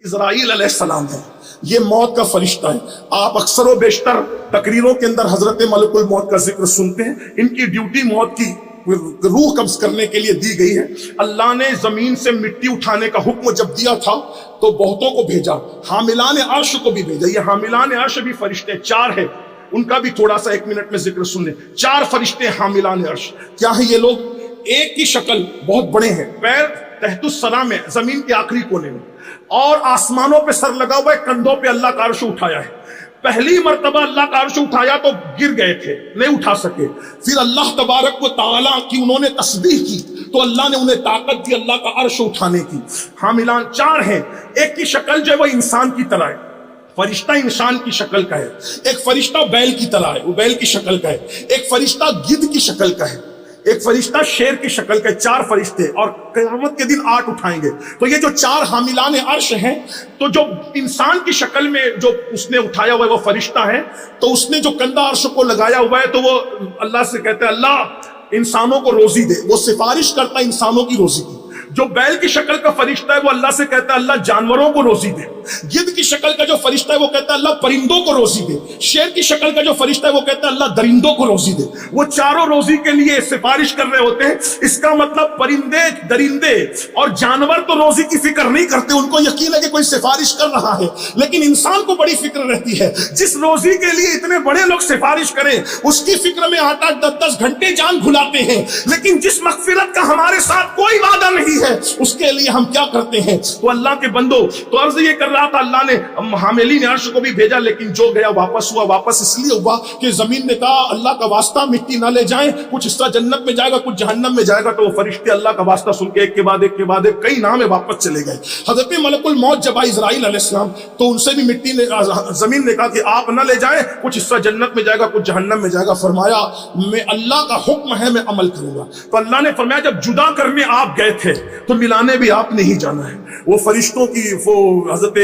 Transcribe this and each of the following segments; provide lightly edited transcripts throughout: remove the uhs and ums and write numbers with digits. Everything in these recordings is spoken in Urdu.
اسرائیل علیہ السلام ہے، یہ موت کا فرشتہ ہے۔ آپ اکثر و بیشتر تقریروں کے اندر حضرت ملک الموت کا ذکر سنتے ہیں۔ ان کی ڈیوٹی موت کی روح قبض کرنے کے لیے دی گئی ہے۔ اللہ نے زمین سے مٹی اٹھانے کا حکم جب دیا تھا تو بہتوں کو بھیجا، حاملان عرش کو بھی بھیجا۔ یہ حاملان عرش بھی فرشتے 4 ہیں، ان کا بھی تھوڑا سا 1 منٹ میں ذکر سن لیں۔ 4 فرشتے حاملان عرش کیا ہے؟ یہ لوگ ایک کی شکل، بہت بڑے ہیں، پیر تحت الثرا میں، زمین کے آخری کونے میں، اور آسمانوں پہ سر لگا ہوا ہے، کندھوں پہ اللہ کا عرش اٹھایا ہے۔ پہلی مرتبہ اللہ کا عرش اٹھایا تو گر گئے تھے، نہیں اٹھا سکے۔ پھر اللہ تبارک و تعالیٰ کی انہوں نے تسبیح کی تو اللہ نے انہیں طاقت دی اللہ کا عرش اٹھانے کی۔ حاملان 4 ہیں، ایک کی شکل جو ہے وہ انسان کی طرح ہے، فرشتہ انسان کی شکل کا ہے۔ ایک فرشتہ بیل کی طرح ہے، وہ بیل کی شکل کا ہے۔ ایک فرشتہ گدھ کی شکل کا ہے۔ ایک فرشتہ شیر کی شکل کا ہے۔ 4 فرشتے، اور قیامت کے دن 8 اٹھائیں گے۔ تو یہ جو 4 حاملان عرش ہیں، تو جو انسان کی شکل میں جو اس نے اٹھایا ہوا ہے وہ فرشتہ ہے، تو اس نے جو کندھا عرش کو لگایا ہوا ہے تو وہ اللہ سے کہتا ہے اللہ انسانوں کو روزی دے، وہ سفارش کرتا ہے انسانوں کی روزی کی۔ جو بیل کی شکل کا فرشتہ ہے وہ اللہ سے کہتا ہے اللہ جانوروں کو روزی دے۔ گدھ کی شکل کا جو فرشتہ ہے وہ کہتا ہے اللہ پرندوں کو روزی دے۔ شیر کی شکل کا جو فرشتہ ہے وہ کہتا ہے اللہ درندوں کو روزی دے۔ وہ چاروں روزی کے لیے سفارش کر رہے ہوتے ہیں۔ اس کا مطلب پرندے، درندے اور جانور تو روزی کی فکر نہیں کرتے، ان کو یقین ہے کہ کوئی سفارش کر رہا ہے، لیکن انسان کو بڑی فکر رہتی ہے۔ جس روزی کے لیے اتنے بڑے لوگ سفارش کریں، اس کی فکر میں 8-8 10-10 گھنٹے جان بھلاتے ہیں، لیکن جس مغفرت کا ہمارے ساتھ کوئی وعدہ نہیں ہے اس کے لیے ہم کیا کرتے ہیں؟ تو اللہ کے بندو، تو عرض یہ کر رہا تھا اللہ نے حاملین عرش کو بھی بھیجا، لیکن جو گیا واپس ہوا۔ واپس اس لیے ہوا کہ زمین نے کہا اللہ کا واسطہ مٹی نہ لے جائیں، کچھ حصہ جنت میں جائے گا کچھ جہنم میں جائے گا۔ تو وہ فرشتے اللہ کا واسطہ سن کے ایک کے بعد ایک کے بعد ایک کئی نام واپس چلے گئے۔ حضرت ملک الموت جب آئے اسرائیل علیہ السلام تو ان سے بھی مٹی نے، زمین نے کہا کہ آپ نہ لے جائیں، کچھ حصہ جنت میں جائے گا کچھ جہنم میں جائے گا۔ فرمایا میں اللہ کا حکم ہے میں عمل کروں گا۔ تو اللہ نے فرمایا جب جدا کرنے آپ گئے تھے تو ملانے بھی آپ نے ہی جانا ہے۔ وہ فرشتوں کی وہ حضرت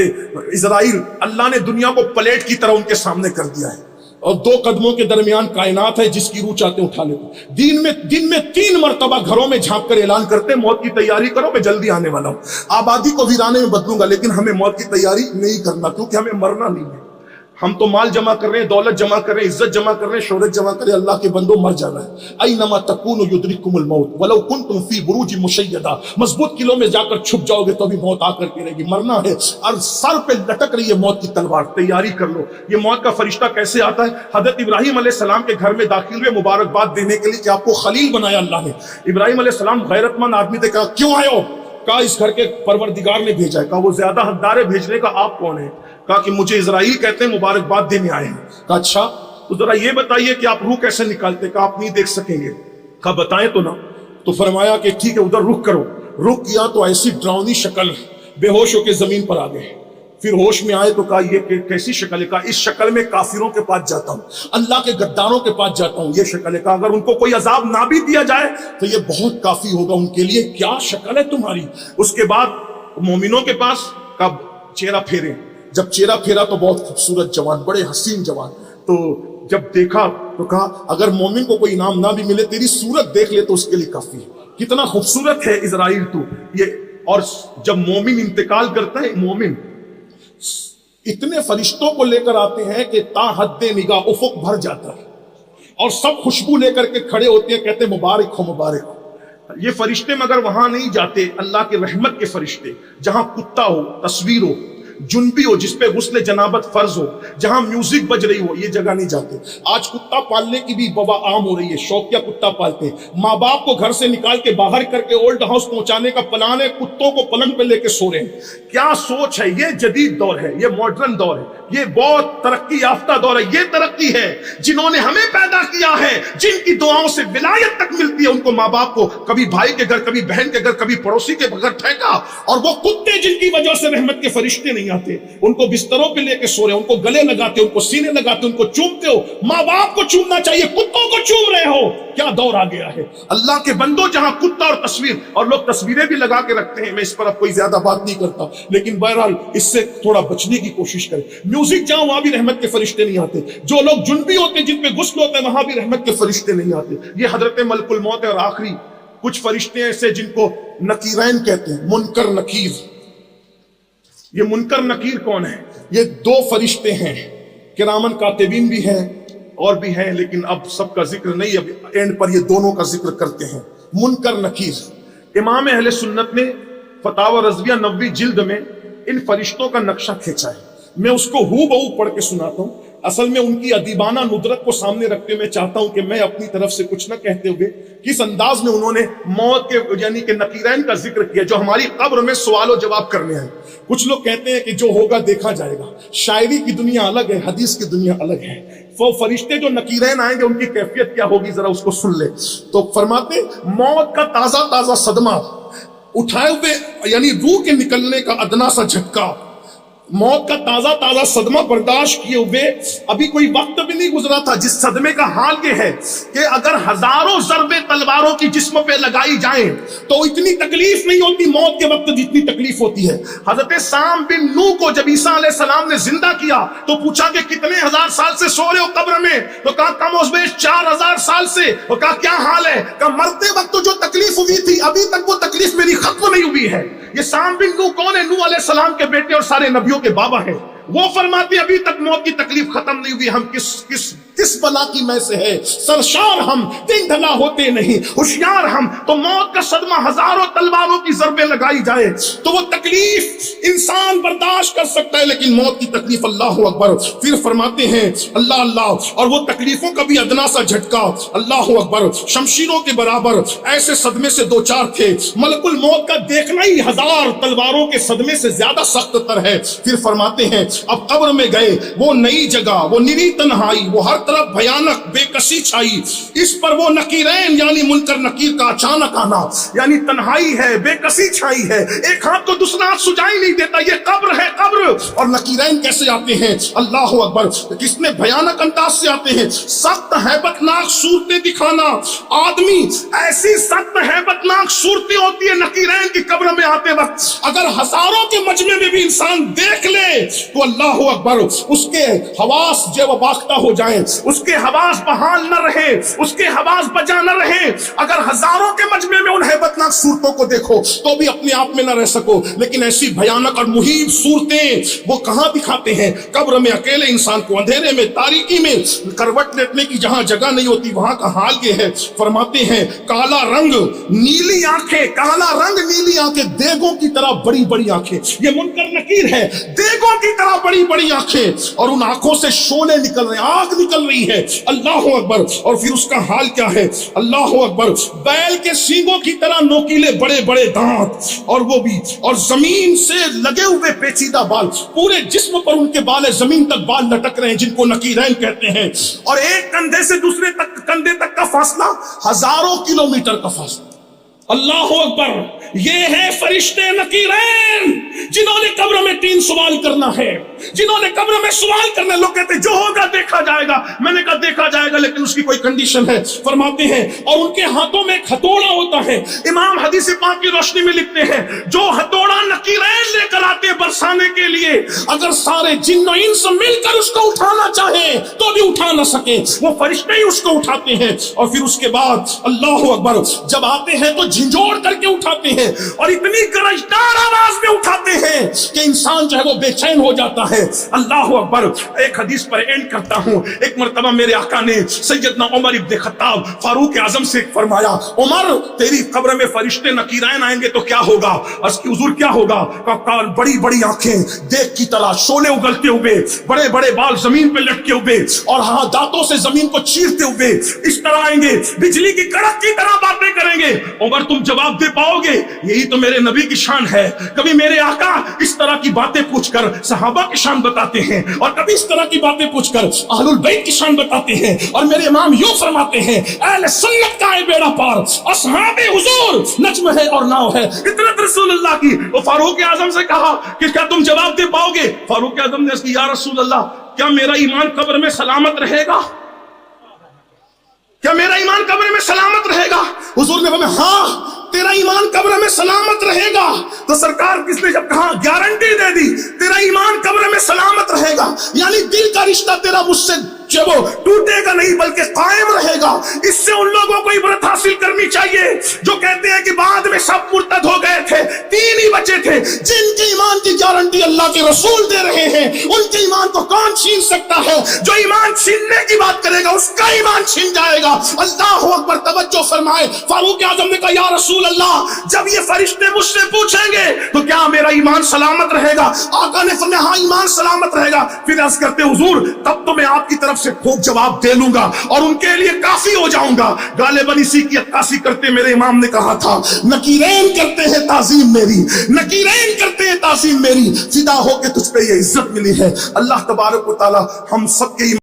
اسرائیل اللہ نے دنیا کو پلیٹ کی طرح ان کے سامنے کر دیا ہے، اور 2 قدموں کے درمیان کائنات ہے، جس کی روح چاہتے اٹھا لیتے۔ دن میں 3 مرتبہ گھروں میں جھانک کر اعلان کرتے موت کی تیاری کرو، میں جلدی آنے والا ہوں، آبادی کو ویرانے میں بدلوں گا، لیکن ہمیں موت کی تیاری نہیں کرنا، کیونکہ ہمیں مرنا نہیں ہے۔ ہم تو مال جمع کر رہے ہیں، دولت جمع کر رہے ہیں، عزت جمع کر رہے ہیں، شہرت جمع کر رہے ہیں۔ اللہ کے بندوں مر جانا ہے۔ اینما تکونوا یدرککم الموت ولو کنتم فی بروج مشیدہ، مضبوط قلعوں میں جا کر چھپ جاؤ گے تو بھی موت آ کر کے رہے گی۔ مرنا ہے، اور سر پہ لٹک رہی ہے موت کی تلوار، تیاری کر لو۔ یہ موت کا فرشتہ کیسے آتا ہے؟ حضرت ابراہیم علیہ السلام کے گھر میں داخل ہوئے مبارکباد دینے کے لیے کہ آپ کو خلیل بنایا اللہ نے۔ ابراہیم علیہ السلام غیرت مند آدمی تھے، کہا کیوں آئے ہو؟ کہا اس گھر کے پروردگار نے بھیجا ہے۔ کہا وہ زیادہ حقدار ہے بھیجنے کا، آپ کون ہیں؟ کہا کہ مجھے اسرائیل کہتے ہیں مبارکباد دینے آئے ہیں۔ کہا اچھا تو ذرا یہ بتائیے کہ آپ روح کیسے نکالتے؟ کہا آپ نہیں دیکھ سکیں گے۔ کہا بتائیں تو نا۔ تو فرمایا کہ ٹھیک ہے ادھر رخ کرو۔ رخ کیا تو ایسی ڈراؤنی شکل، بے ہوش ہو کے زمین پر آ گئے۔ پھر ہوش میں آئے تو کہا یہ کیسی شکل ہے؟ کہا اس شکل میں کافروں کے پاس جاتا ہوں، اللہ کے غداروں کے پاس جاتا ہوں، یہ شکل ہے۔ کہا اگر ان کو کوئی عذاب نہ بھی دیا جائے تو یہ بہت کافی ہوگا ان کے لیے، کیا شکل ہے تمہاری؟ اس کے بعد مومنوں کے پاس کب چہرہ پھیرے، جب چہرہ پھیرا تو بہت خوبصورت جوان، بڑے حسین جوان۔ تو جب دیکھا تو کہا اگر مومن کو کوئی انعام نہ بھی ملے تیری صورت دیکھ لے تو اس کے لیے کافی ہے، کتنا خوبصورت ہے اسرائیل تو یہ۔ اور جب مومن انتقال کرتا ہے، مومن اتنے فرشتوں کو لے کر آتے ہیں کہ تا حد نگاہ افق بھر جاتا ہے، اور سب خوشبو لے کر کے کھڑے ہوتے ہیں، کہتے ہیں مبارک ہو مبارک ہو۔ یہ فرشتے مگر وہاں نہیں جاتے، اللہ کے رحمت کے فرشتے، جہاں کتا ہو، تصویر ہو، جنبی ہو جس پہ غسل جنابت فرض ہو، جہاں میوزک بج رہی ہو، یہ جگہ نہیں جاتے۔ آج کتا پالنے کی بھی وبا عام ہو رہی ہے، شوقیہ کتا پالتے ہیں، ماں باپ کو گھر سے نکال کے باہر کر کے اولڈ ہاؤس پہنچانے کا پلان ہے، کتوں کو پلنگ پہ لے کے سو رہے ہیں۔ کیا سوچ ہے؟ یہ جدید دور ہے، یہ ماڈرن دور ہے، یہ بہت ترقی یافتہ دور ہے۔ یہ ترقی ہے جنہوں نے ہمیں پیدا کیا ہے، جن کی دعاؤں سے ولایت تک ملتی ہے، ان کو ماں باپ کو کبھی بھائی کے گھر، کبھی بہن کے گھر، کبھی پڑوسی کے گھر پھینکا، اور وہ کتے جن کی وجہ سے رحمت کے فرشتے نہیں آتے، ان کو بستروں پہ لے کے سو رہے، ان کو گلے لگاتے، ان کو سینے لگاتے، ان کو چومتے ہو۔ ماں باپ کو چومنا چاہیے، کتوں کو چوم رہے ہو، کیا دور آ گیا ہے؟ اللہ کے بندو جہاں کتا اور تصویر، اور لوگ تصویریں بھی لگا کے رکھتے ہیں، میں اس پر اب کوئی زیادہ بات نہیں کرتا، لیکن بہرحال اس سے تھوڑا بچنے کی کوشش کریں۔ میوزک جہاں وہاں بھی رحمت کے فرشتے نہیں آتے، جو لوگ جنبی ہوتے جن پہ غسل ہوتے وہاں بھی رحمت کے فرشتے نہیں آتے۔ یہ حضرت ملک الموت ہے۔ اور آخری کچھ فرشتے ایسے جن کو نکیرین کہتے ہیں، منکر نکیر، یہ منکر نکیر کون ہے؟ یہ دو فرشتے ہیں، کرامن کاتبین بھی ہیں اور بھی ہیں، لیکن اب سب کا ذکر نہیں، اب اینڈ پر یہ دونوں کا ذکر کرتے ہیں۔ منکر نکیر، امام اہل سنت نے فتاوی رضویہ 90 جلد میں ان فرشتوں کا نقشہ کھینچا ہے۔ میں اس کو ہو بہو پڑھ کے سناتا ہوں۔ اصل میں ان کی ادیبانہ ندرت کو سامنے رکھتے ہوئے میں چاہتا ہوں کہ میں اپنی طرف سے کچھ نہ کہتے ہوئے کس انداز میں انہوں نے موت کے یعنی کہ نکیرین کا ذکر کیا جو ہماری قبر میں سوال و جواب کرنے ہیں۔ کچھ لوگ کہتے ہیں کہ جو ہوگا دیکھا جائے گا، شاعری کی دنیا الگ ہے، حدیث کی دنیا الگ ہے۔ وہ فرشتے جو نکیرین آئیں گے ان کی کیفیت کیا ہوگی ذرا اس کو سن لے۔ تو فرماتے موت کا تازہ تازہ صدمہ اٹھائے ہوئے، یعنی روح کے نکلنے کا ادنا سا جھٹکا، موت کا تازہ تازہ صدمہ برداشت کیے ہوئے ابھی کوئی وقت بھی نہیں گزرا تھا، جس صدمے کا حال یہ ہے کہ اگر ہزاروں ضربیں تلواروں کی جسم پہ لگائی جائیں تو اتنی تکلیف نہیں ہوتی موت کے وقت جتنی تکلیف ہوتی ہے۔ حضرت سام بن نوح کو جب عیسیٰ علیہ السلام نے زندہ کیا تو پوچھا کہ کتنے ہزار سال سے سو رہے ہو قبر میں؟ تو کہا کم از بیش 4000 سال سے۔ وہ کہا کیا حال ہے؟ کہا مرتے وقت جو تکلیف ہوئی تھی ابھی تک وہ تکلیف میری ختم نہیں ہوئی ہے۔ یہ سام بن نوح کون ہے؟ نوح علیہ السلام کے بیٹے اور سارے نبیوں کے بابا ہیں۔ وہ فرماتے ہیں ابھی تک موت کی تکلیف ختم نہیں ہوئی، ہم کس بلا کی میں سے ہے، سرشار ہم دن ڈھلا ہوتے نہیں، ہوشیار ہم۔ تو موت کا صدمہ ہزاروں تلواروں کی ضربیں لگائی جائے تو وہ تکلیف انسان برداشت کر سکتا ہے، لیکن موت کی تکلیف اللہ اکبر۔ پھر فرماتے ہیں اللہ اللہ، اور وہ تکلیفوں کا بھی ادنا سا جھٹکا، اللہ اکبر، شمشیروں کے برابر ایسے صدمے سے دو چار تھے۔ ملک الموت کا دیکھنا ہی 1000 تلواروں کے صدمے سے زیادہ سخت تر ہے۔ پھر فرماتے ہیں اب قبر میں گئے، وہ نئی جگہ، وہ نری تنہائی، وہ ہر طرف بھیانک بے کسی چھائی، اس پر وہ نکیرین یعنی منکر نکیر کا اچانک آنا، یعنی تنہائی ہے، بے کسی چھائی ہے، ایک ہاتھ کو دوسرا ہاتھ سجائی نہیں دیتا، یہ قبر ہے قبر۔ اور نکیرین کیسے آتے ہیں؟ اللہ اکبر، کس میں بھیانک انداز سے آتے ہیں، سخت ہیبت ناک صورتیں دکھانا۔ آدمی ایسی سخت ہیبت ناک صورتیں ہوتی ہے نکیرین کی قبر میں آتے وقت، اگر ہزاروں کے مجمع میں بھی انسان دیکھ لے تو اللہ اکبر اس کے حواس جو باختہ ہو جائیں، اس کے حواس بحال نہ رہے، اس کے حواس بجا نہ رہے۔ اگر ہزاروں کے مجمع میں ان ہیبت ناک صورتوں کو دیکھو تو بھی اپنے آپ میں نہ رہ سکو، لیکن ایسی بھیانک اور مہیب صورتیں وہ کہاں دکھاتے ہیں؟ قبر میں اکیلے انسان کو اندھیرے میں، تاریکی میں کروٹ لیٹنے کی جہاں جگہ نہیں ہوتی وہاں کا حال یہ ہے۔ فرماتے ہیں کالا رنگ نیلی آنکھیں، کالا رنگ نیلی آنکھیں، دیگوں کی طرح بڑی بڑی آنکھیں، یہ منکر نکیر ہے، دیگوں کی طرح بڑی بڑی آنکھیں، اور ان آنکھوں سے شعلے نکل رہے ہیں، آگ نکل رہی ہے، اللہ اکبر۔ اور پھر اس کا حال کیا ہے؟ اللہ اکبر، بیل کے سینگوں کی طرح نوکیلے بڑے بڑے دانت، اور وہ بھی، اور زمین سے لگے ہوئے پیچیدہ بال، پورے جسم پر ان کے بال ہے، زمین تک بال لٹک رہے ہیں جن کو نکیرین کہتے ہیں، اور ایک کندھے سے دوسرے کندھے تک کا فاصلہ ہزاروں کلومیٹر کا فاصلہ۔ اللہ اکبر، یہ ہے فرشتے نکیرین جنہوں نے قبر میں 3 سوال کرنا ہے، جنہوں نے قبر میں سوال کرنا ہے۔ لوگ کہتے ہیں جو ہوگا دیکھا جائے گا، میں نے کہا دیکھا جائے گا لیکن اس کی کوئی کنڈیشن ہے۔ فرماتے ہیں اور ان کے ہاتھوں میں ایک ہتھوڑا ہوتا ہے، امام حدیث پاک کی روشنی میں لکھتے ہیں جو ہتھوڑا نکیرین لے کر آتے برسانے کے لیے، اگر سارے جن و انس مل کر اس کو اٹھانا چاہیں تو بھی اٹھا نہ سکیں، وہ فرشتے ہی اس کو اٹھاتے ہیں۔ اور پھر اس کے بعد اللہ اکبر جب آتے ہیں تو جھنجھوڑ کر کے اٹھاتے ہیں، اور اتنی گرجدار آواز میں اٹھاتے ہیں کہ انسان جو ہے وہ بے چین ہو جاتا ہے۔ اللہ اکبر۔ ایک حدیث پر اینڈ کرتا ہوں۔ ایک مرتبہ میرے آقا نے سیدنا عمر ابن خطاب فاروق اعظم سے فرمایا عمر تیری قبر میں فرشتے نکیرین آئیں گے تو کیا ہوگا؟ عرض کی حضور کیا ہوگا؟ کہا بڑی بڑی آنکھیں دیکھ کی طرح، شعلے اگلتے ہوئے، بڑے بڑے بال زمین پہ لٹکے ہوئے، اور ہاں دانتوں سے زمین کو چیرتے ہوئے اس طرح آئیں گے، بجلی کی کڑک کی طرح باتیں کریں گے۔ عمر تم جواب دے پاؤ گے؟ یہی تو میرے نبی کی شان ہے۔ کبھی میرے آقا اس طرح کی باتیں پوچھ کر صحابہ کی شان بتاتے ہیں، اور کبھی اس طرح کی باتیں پوچھ کر اہل البیت کی شان بتاتے ہیں، اور میرے امام یوں فرماتے ہیں اہل سنت کا ہے بیڑا پار، اصحاب حضور نجم ہے اور ناؤ ہے، اطرت رسول اللہ کی۔ وہ فاروق اعظم سے کہا کہ کیا تم جواب دے پاؤ گے؟ فاروق اعظم نے اس کی یا رسول اللہ کیا میرا ایمان قبر میں سلامت رہے گا؟ کیا میرا ایمان قبر میں سلامت رہے گا؟ حضور نے فرمایا ہاں تیرا ایمان قبر میں سلامت رہے گا۔ تو سرکار کس نے جب کہا گارنٹی دے دی تیرا ایمان قبر میں سلامت رہے گا، یعنی دل کا رشتہ تیرا مجھ سے جب وہ ٹوٹے گا نہیں بلکہ قائم رہے گا. اس سے ان لوگوں کو عبرت حاصل کرنی چاہیے جو کہتے ہیں کہ بعد میں سب مرتد ہو گئے تھے, 3 ہی بچے تھے. جن کے ایمان کی گارنٹی اللہ کے رسول دے رہے ہیں, ان کے ایمان کو کون چھین سکتا ہے؟ جو ایمان چھیننے کی بات کرے گا اس کا ایمان چھین جائے گا. اللہ اکبر, توجہ فرمائے. فاروق اعظم نے کہا یا رسول اللہ, جب یہ فرشتے مجھ سے پوچھیں گے تو کیا میرا ایمان سلامت رہے گا؟ آقا نے فرمایا ہاں ایمان سلامت رہے گا. پھر عرض کرتے حضور تب تو میں آپ کی طرف سے خوب جواب دے لوں گا اور ان کے لیے کافی ہو جاؤں گا. غالباً اسی کی عکاسی کرتے میرے امام نے کہا تھا, نکیرین کرتے ہیں تعظیم میری, نکیرین کرتے ہیں تعظیم میری, فدا ہو کے تجھ پہ یہ عزت ملی ہے. اللہ تبارک و تعالی ہم سب کے